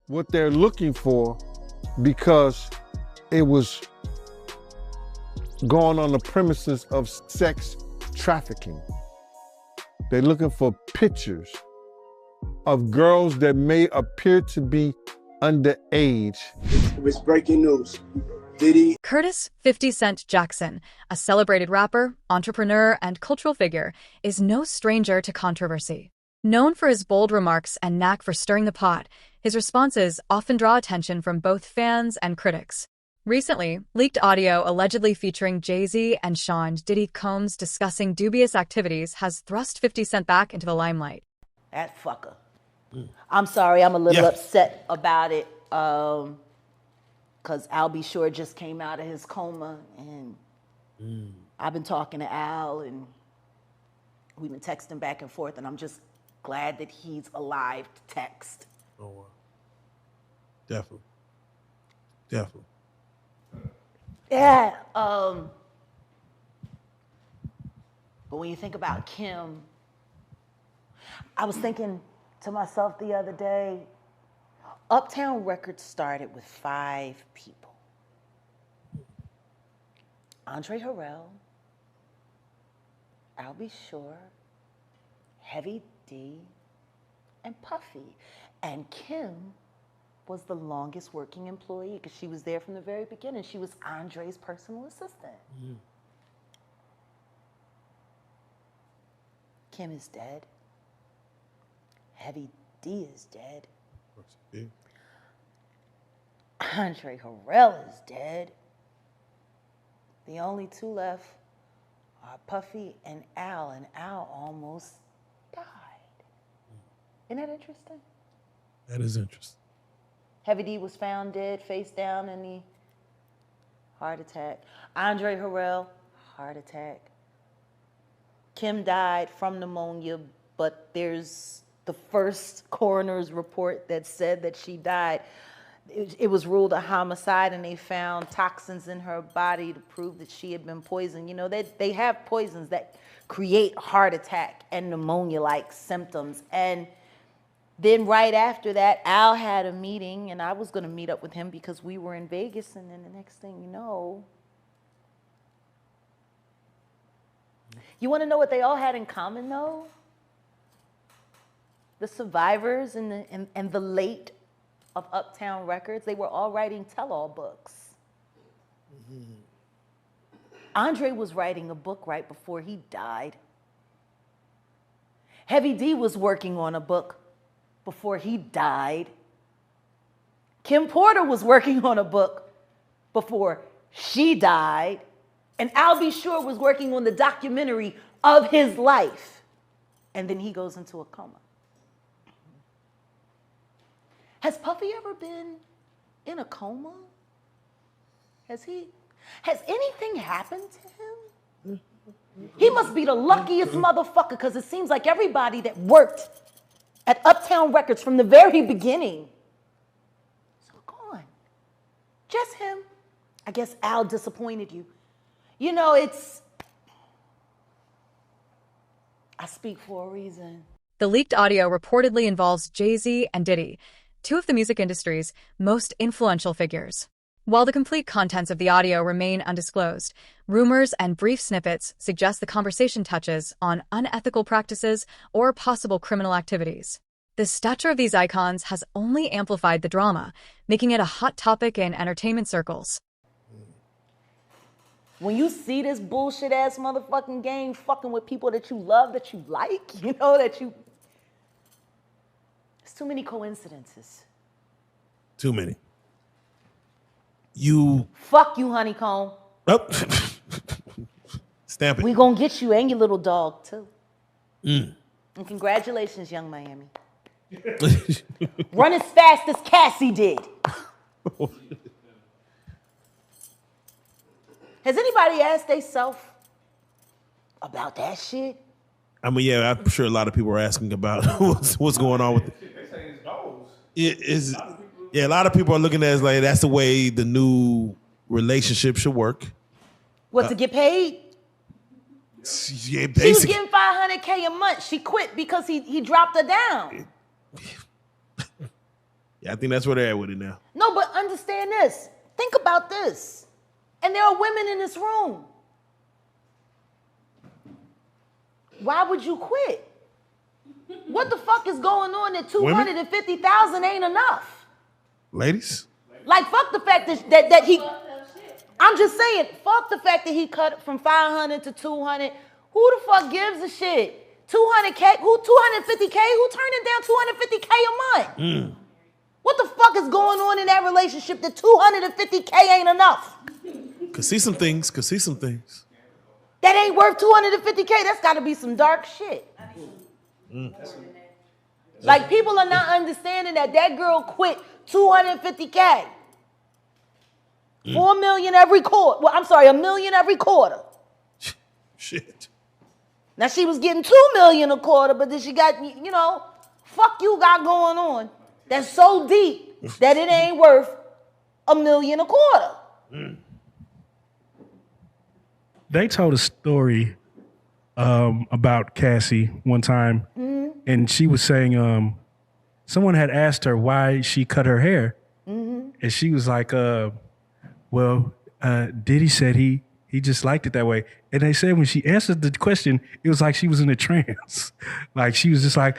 what they're looking for because it was going on the premises of sex trafficking. They're looking for pictures of girls that may appear to be underage. It was breaking news. Diddy. Curtis 50 Cent Jackson, a celebrated rapper, entrepreneur, and cultural figure, is no stranger to controversy. Known for his bold remarks and knack for stirring the pot, his responses often draw attention from both fans and critics. Recently, leaked audio allegedly featuring JayZ and Sean Diddy Combs discussing dubious activities has thrust 50 Cent back into the limelight. That fucker. I'm sorry, I'm a little upset about it, because Al B. Sure just came out of his coma, and I've been talking to Al, and we've been texting back and forth, and I'm just glad that he's alive to text. Oh, wow. Definitely. Definitely. Yeah. But when you think about Kim, I was thinking to myself the other day, Uptown Records started with 5 people. Andre Harrell, Al B. Sure, Heavy D, and Puffy. And Kim was the longest working employee because she was there from the very beginning. She was Andre's personal assistant. Kim is dead. Heavy D is dead. Andre Harrell is dead. The only 2 left are Puffy and Al almost died. Isn't that interesting? That is interesting. Heavy D was found dead, face down in the heart attack. Andre Harrell, heart attack. Kim died from pneumonia, but there's the first coroner's report that said that she died. It was ruled a homicide, and they found toxins in her body to prove that she had been poisoned. You know, they have poisons that create heart attack and pneumonia-like symptoms. And then right after that, Al had a meeting, and I was going to meet up with him because we were in Vegas, and then the next thing you know, you want to know what they all had in common, though? The survivors and the late of Uptown Records, they were all writing tell-all books. Andre was writing a book right before he died. Heavy D was working on a book before he died. Kim Porter was working on a book before she died. And Al B. Sure was working on the documentary of his life. And then he goes into a coma. Has Puffy ever been in a coma? Has anything happened to him? He must be the luckiest motherfucker, because it seems like everybody that worked at Uptown Records from the very beginning is gone. Just him. I guess Al disappointed you. You know, I speak for a reason. The leaked audio reportedly involves JayZ and Diddy, 2 of the music industry's most influential figures. While the complete contents of the audio remain undisclosed, rumors and brief snippets suggest the conversation touches on unethical practices or possible criminal activities. The stature of these icons has only amplified the drama, making it a hot topic in entertainment circles. When you see this bullshit-ass motherfucking game fucking with people that you love, that you like, you know, it's too many coincidences. Too many. Fuck you, Honeycomb. Oh. Stamp it. We gonna get you and your little dog, too. And congratulations, Young Miami. Run as fast as Cassie did. Has anybody asked themselves about that shit? I mean, yeah, I'm sure a lot of people are asking about what's going on with it. Yeah, a lot of people are looking at it as like that's the way the new relationship should work. What, to get paid? Yeah, she was getting $500K a month. She quit because he dropped her down. Yeah, I think that's where they're at with it now. No, but understand this. Think about this. And there are women in this room. Why would you quit? What the fuck is going on that 250,000 ain't enough? Ladies? Like, fuck the fact that he... I'm just saying, fuck the fact that he cut from 500 to 200. Who the fuck gives a shit? 200K? Who 250K? Who turning down 250K a month? What the fuck is going on in that relationship that 250K ain't enough? Could see some things. That ain't worth 250K. That's got to be some dark shit. Like, people are not understanding that girl quit 250K. 4 million every quarter. Well, I'm sorry, $1 million every quarter. Shit. Now, she was getting 2 million a quarter, but then she got, fuck you got going on. That's so deep that it ain't worth $1 million a quarter. They told a story about Cassie one time, and she was saying someone had asked her why she cut her hair, and she was like, Diddy said he just liked it that way. And they said when she answered the question, it was like she was in a trance. Like she was just like,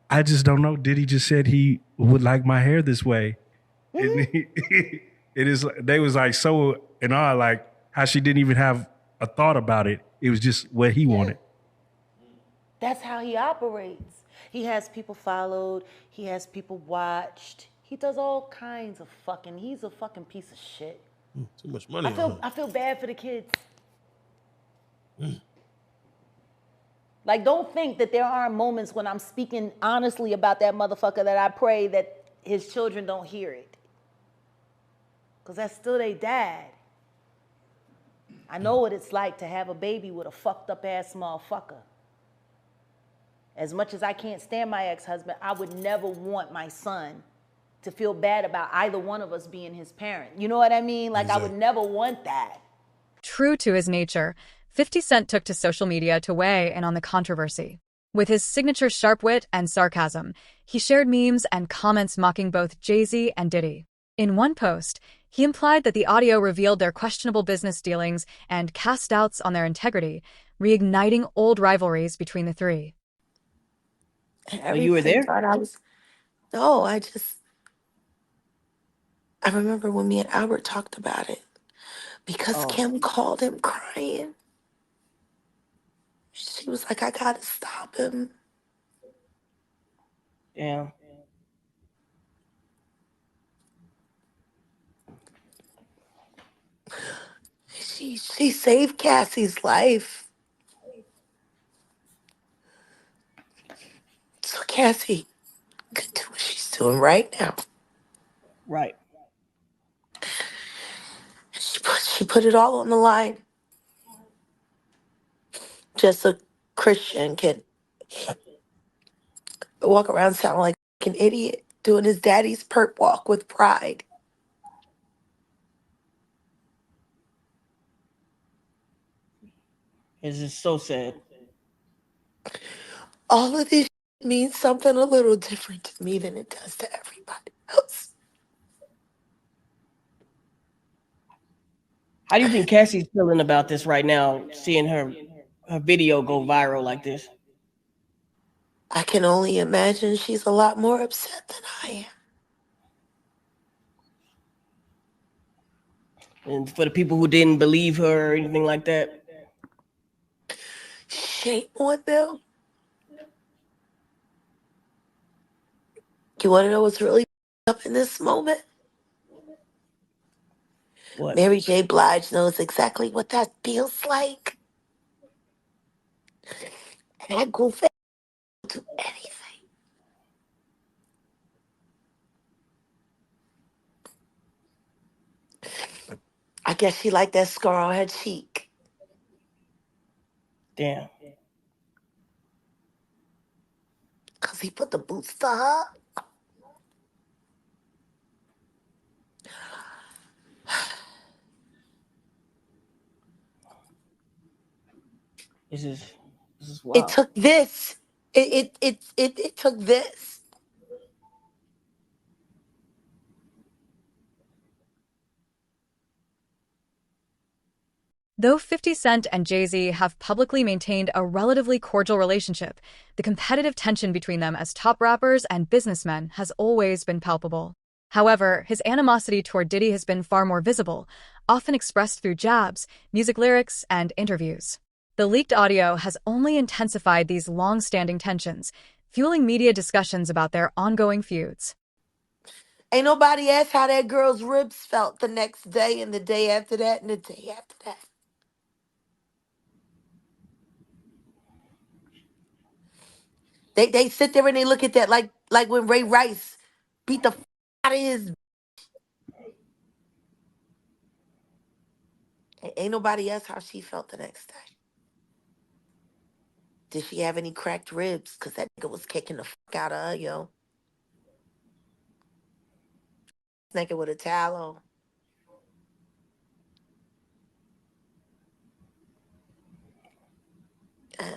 I just don't know. Diddy just said he would like my hair this way. And they was like so in awe, like how she didn't even have a thought about it. It was just what he wanted. That's how he operates. He has people followed. He has people watched. He does all kinds of fucking, he's a fucking piece of shit. Too much money. I feel bad for the kids. Like, don't think that there aren't moments when I'm speaking honestly about that motherfucker that I pray that his children don't hear it. Because that's still their dad. I know what it's like to have a baby with a fucked up ass motherfucker. As much as I can't stand my ex-husband, I would never want my son to feel bad about either one of us being his parent. You know what I mean? Like, exactly. I would never want that. True to his nature, 50 Cent took to social media to weigh in on the controversy. With his signature sharp wit and sarcasm, he shared memes and comments mocking both JayZ and Diddy. In one post, he implied that the audio revealed their questionable business dealings and cast doubts on their integrity, reigniting old rivalries between the three. Oh, you were there? No, I remember when me and Albert talked about it because Kim called him crying. She was like, I gotta stop him. Yeah. She saved Cassie's life. So Cassie could do what she's doing right now. Right. She put it all on the line. Just a Christian can walk around sounding like an idiot, doing his daddy's perp walk with pride. It's just so sad. All of this means something a little different to me than it does to everybody else. How do you think Cassie's feeling about this right now, seeing her video go viral like this? I can only imagine she's a lot more upset than I am. And for the people who didn't believe her or anything like that? Shame on them. You want to know what's really up in this moment? What? Mary J. Blige knows exactly what that feels like. And that goofy will do anything. I guess she liked that scar on her cheek. Damn. Because he put the boots to her. This is wild. It took this. It took this. Though 50 Cent and Jay-Z have publicly maintained a relatively cordial relationship, the competitive tension between them as top rappers and businessmen has always been palpable. However, his animosity toward Diddy has been far more visible, often expressed through jabs, music lyrics, and interviews. The leaked audio has only intensified these long-standing tensions, fueling media discussions about their ongoing feuds. Ain't nobody asked how that girl's ribs felt the next day and the day after that and the day after that. They sit there and they look at that like when Ray Rice beat the out of his. Ain't nobody asked how she felt the next day. Did she have any cracked ribs? Because that nigga was kicking the fuck out of her, yo. Naked with a towel on.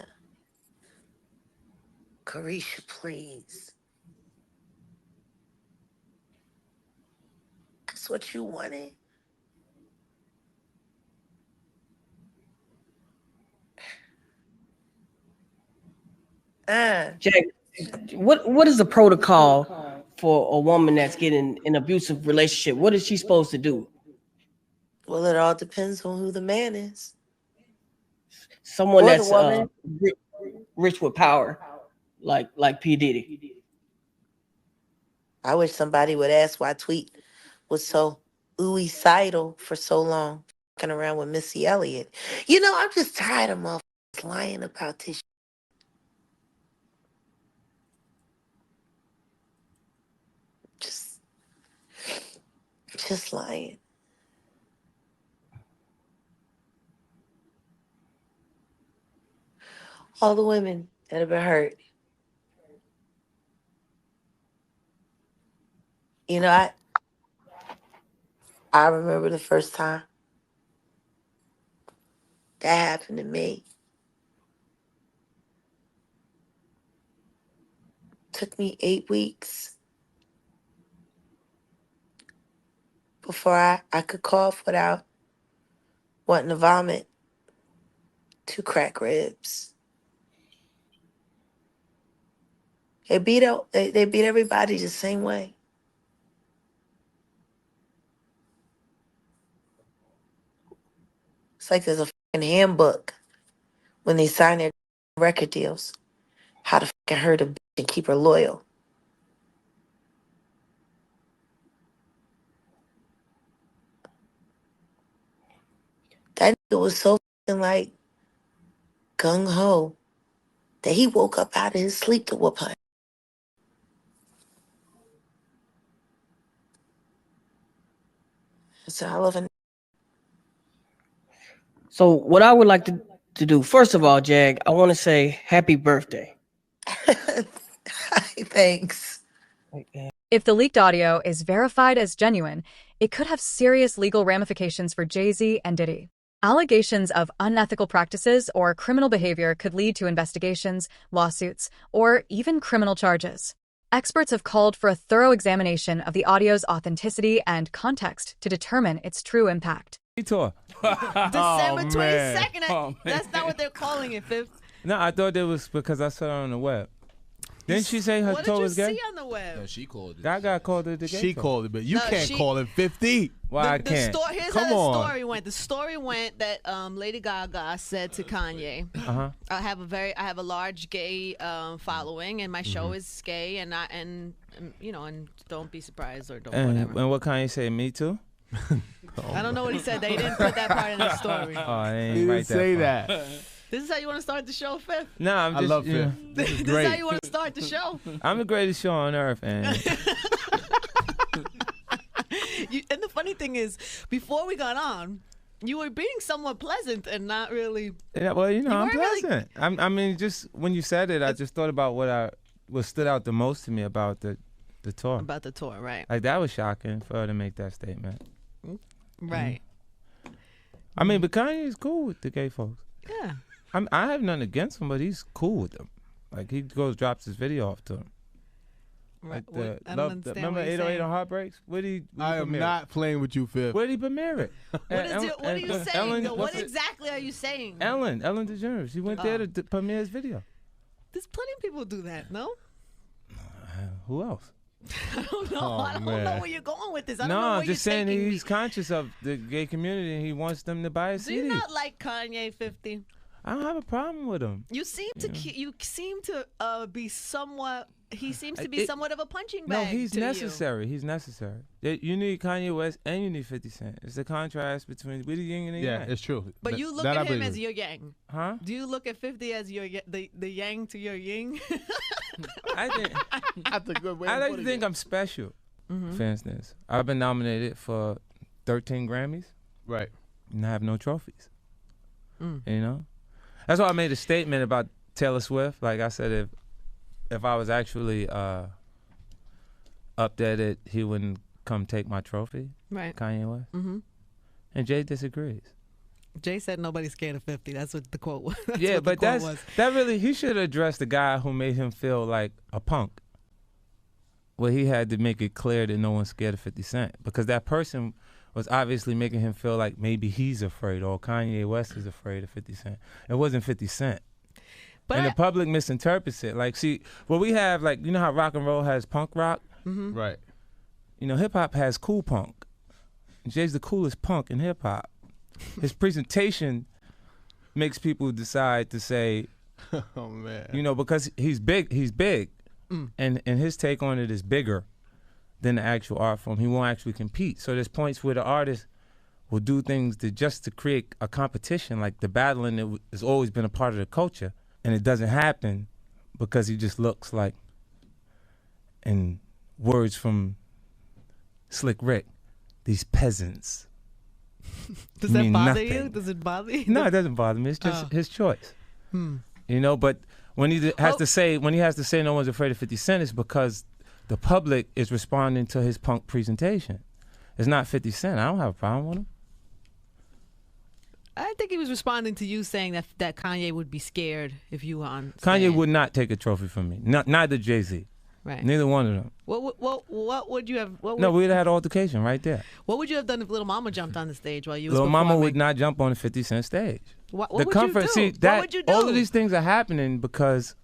Carisha, please. That's what you wanted. Jack, what is the protocol for a woman that's getting an abusive relationship? What is she supposed to do? Well, it all depends on who the man is. Someone Or the that's woman. rich with power, like P. Diddy. I wish somebody would ask why Tweet was so ooey-sidal for so long, fucking around with Missy Elliott. You know, I'm just tired of motherfuckers lying about this. Just lying. All the women that have been hurt. You know, I remember the first time that happened to me. Took me 8 weeks before I could cough without wanting to vomit. 2 cracked ribs. They beat everybody the same way. It's like there's a fucking handbook when they sign their record deals. How to fucking hurt a bitch and keep her loyal. That nigga was so fucking like gung-ho that he woke up out of his sleep to whoop her. So I love him. So what I would like to do, first of all, Jag, I want to say happy birthday. Thanks. If the leaked audio is verified as genuine, it could have serious legal ramifications for Jay-Z and Diddy. Allegations of unethical practices or criminal behavior could lead to investigations, lawsuits, or even criminal charges. Experts have called for a thorough examination of the audio's authenticity and context to determine its true impact. Tour. December 22nd. Oh, That's not what they're calling it, Fifth. No, I thought it was because I saw it on the web. Didn't she say her tour was gay? What did you see on the web? No, she called it. Gaga called it the gay She tour. called it, but you No, can't call it 50. Why I can't? Here's Come how on. the story went. The story went that Lady Gaga said to Kanye, I have a large gay following, and my show is gay, and don't be surprised or don't whatever. And what Kanye say? Me too. I don't know what he said. They didn't put that part in the story. Oh, they He ain't didn't write say that. that. This is how you want to start the show, Fifth? No, I'm just. I love you know, Fifth. This is This is great. how you want to start the show? I'm the greatest show on earth, and And the funny thing is, before we got on, you were being somewhat pleasant and not really. yeah, well, you know, I'm weren't really- pleasant. I mean, just when you said it, I just thought about what stood out the most to me about the tour. About the tour, right? Like that was shocking for her to make that statement. Right. I mean, but Kanye's cool with the gay folks. Yeah. I have nothing against him, but he's cool with them. Like he drops his video off to him. Right. Like the I don't love. understand Remember what you're 808 saying. on Heartbreaks? Where did he? I am not playing with you, Fifth. Where did he premiere it? What are you saying? though? What exactly are you saying? Ellen DeGeneres. She went there to premiere his video. There's plenty of people who do that. No. Who else? I don't know. I don't know where you're going with this. I don't No, know where I'm just you're saying taking he's conscious of the gay community and he wants them to buy a Do CD. you not like Kanye 50? I don't have a problem with him. You seem to be somewhat. He seems to be It- somewhat of a punching No, bag. he's to necessary. He's necessary. You need Kanye West and you need 50 Cent. It's the contrast between we the yin and the yang. Yeah, it's true. You. But you look That I at him believe as in. your yang. Huh? Do you look at 50 as your the yang to your yin? I think That's a good way. I of like to putting think it. I'm special. Mm-hmm. For instance, I've been nominated for 13 Grammys Right. and I have no trophies. Mm. You know, that's why I made a statement about Taylor Swift. Like I said, if I was actually up there, that he wouldn't come take my trophy. Right. Kanye West. Mm-hmm. And Jay disagrees. Jay said nobody's scared of 50. That's what the quote was. Yeah, but that really, he should address the guy who made him feel like a punk. Well, he had to make it clear that no one's scared of 50 Cent because that person was obviously making him feel like maybe he's afraid or Kanye West is afraid of 50 Cent. It wasn't 50 Cent. But and the public misinterprets it. Like, see, well, we have, like, you know how rock and roll has punk rock? Mm-hmm. Right. You know, hip-hop has cool punk. Jay's the coolest punk in hip-hop. His presentation makes people decide to say, Oh man. you know, because he's big, and his take on it is bigger than the actual art form. He won't actually compete. So there's points where the artist will do things just to create a competition, like the battling that has always been a part of the culture, and it doesn't happen because he just looks like, in words from Slick Rick, these peasants. Does that mean bother you? nothing. Does it bother you? No, it doesn't bother me. It's just his choice. You know, but when he has to say no one's afraid of 50 Cent, it's because the public is responding to his punk presentation. It's not 50 Cent. I don't have a problem with him. I think he was responding to you saying that Kanye would be scared if you were on Kanye stand. would not take a trophy from me. Neither JayZ. Right. Neither one of them. What would you have? No, we'd have had an altercation right there. What would you have done if Little Mama jumped on the stage while you was Lil Mama performing? would not jump on the 50 Cent stage. What the would comfort, you do? see What that would you do? all of these things are happening because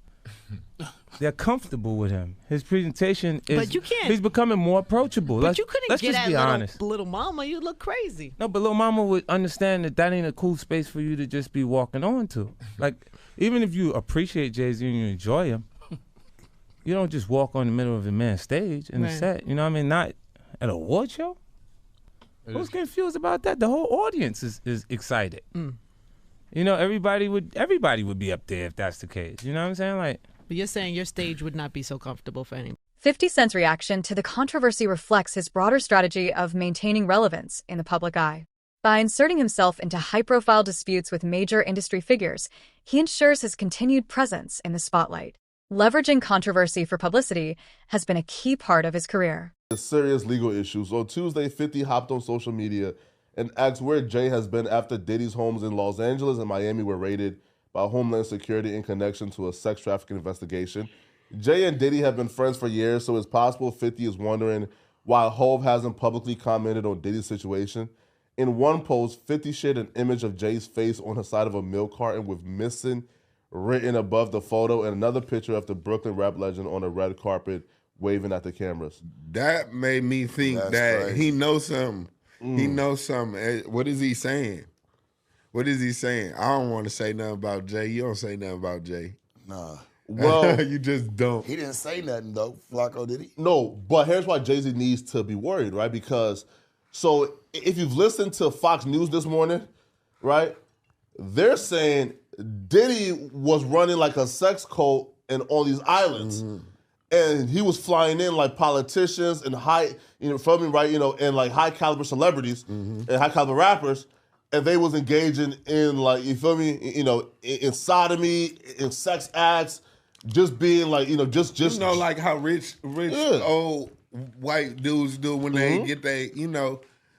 they're comfortable with him. His presentation is. But you can't. He's becoming more approachable. But you couldn't let's get just at be honest. little Mama. You look crazy. No, but Lil Mama would understand that ain't a cool space for you to just be walking on to. Like, even if you appreciate JayZ and you enjoy him, you don't just walk on the middle of a man's stage in the Right. set. You know what I mean? Not at a award show. Who's confused about that? The whole audience is excited. You know, everybody would be up there if that's the case. You know what I'm saying? Like, But you're saying your stage would not be so comfortable for anyone. 50 Cent's reaction to the controversy reflects his broader strategy of maintaining relevance in the public eye. By inserting himself into high-profile disputes with major industry figures, he ensures his continued presence in the spotlight. Leveraging controversy for publicity has been a key part of his career. Serious legal issues. On Tuesday, 50 hopped on social media and asked where Jay has been after Diddy's homes in Los Angeles and Miami were raided by Homeland Security in connection to a sex trafficking investigation. Jay and Diddy have been friends for years, so it's possible 50 is wondering why Hov hasn't publicly commented on Diddy's situation. In one post, 50 shared an image of Jay's face on the side of a milk carton with "missing" written above the photo, and another picture of the Brooklyn rap legend on a red carpet waving at the cameras. That made me think that he knows something. He knows something. What is he saying? What is he saying? I don't want to say nothing about Jay. You don't say nothing about Jay. Nah. Well, you just don't. He didn't say nothing though, Flacco, did he? No, but here's why JayZ needs to be worried, right? Because, so if you've listened to Fox News this morning, right, they're saying Diddy was running like a sex cult and on these islands. And he was flying in like politicians and high, from me, right, and like high caliber celebrities and high caliber rappers. And they was engaging in like, you feel me, in sodomy, in sex acts, just being like, just like how rich old white dudes do when they get they,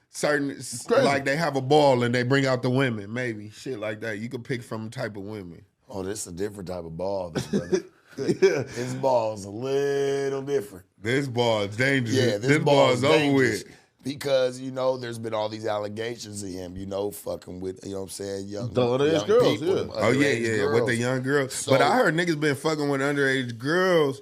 certain, like they have a ball and they bring out the women, maybe shit like that. You could pick from a type of women. Oh, this is a different type of ball, brother. His ball's a little different. This ball is dangerous. Yeah, this ball is over dangerous. with. Because, there's been all these allegations of him, fucking with, what I'm saying, young underage girls, people, yeah. Oh, yeah, girls. with the young girls. So, but I heard niggas been fucking with underage girls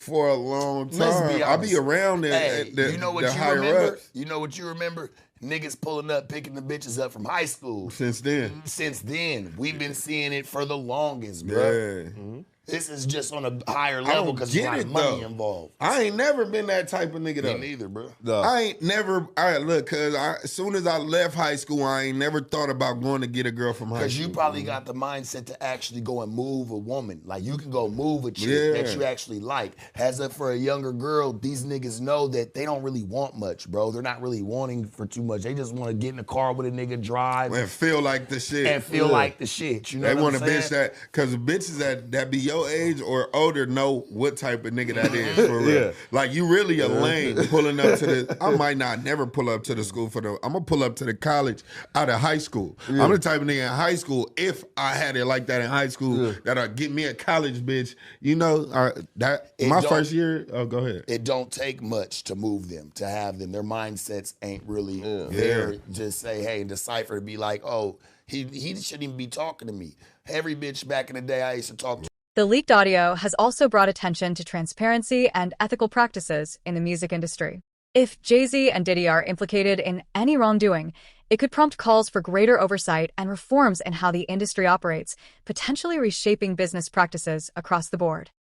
for a long time. Let's be I'll honest. be around you know what the you higher remember? ups. You know what you remember? Niggas pulling up, picking the bitches up from high school. Since then. We've been seeing it for the longest, bro. Yeah. Mm-hmm. This is just on a higher level because there's a lot of money involved. I ain't never been that type of nigga though. Me neither, bro. No. I ain't never. Look, cause as soon as I left high school, I ain't never thought about going to get a girl from high school. Because you probably got the mindset to actually go and move a woman. Like you can go move a chick that you actually like. As if for a younger girl, these niggas know that they don't really want much, bro. They're not really wanting for too much. They just want to get in the car with a nigga, drive, and feel like the shit. You know they what want I'm a bitch saying? cause the bitches that be your age or older know what type of nigga that is for real. Yeah. Like you really a lame pulling up to the. I might not never pull up to the school I'm gonna pull up to the college out of high school. Yeah. I'm the type of nigga in high school. If I had it like that in high school, that'll get me a college bitch. My first year. Oh, go ahead. It don't take much to move them, to have them. Their mindsets ain't really there. Just say, hey, decipher, be like, oh, he shouldn't even be talking to me. Every bitch back in the day I used to talk to. The leaked audio has also brought attention to transparency and ethical practices in the music industry. If JayZ and Diddy are implicated in any wrongdoing, it could prompt calls for greater oversight and reforms in how the industry operates, potentially reshaping business practices across the board.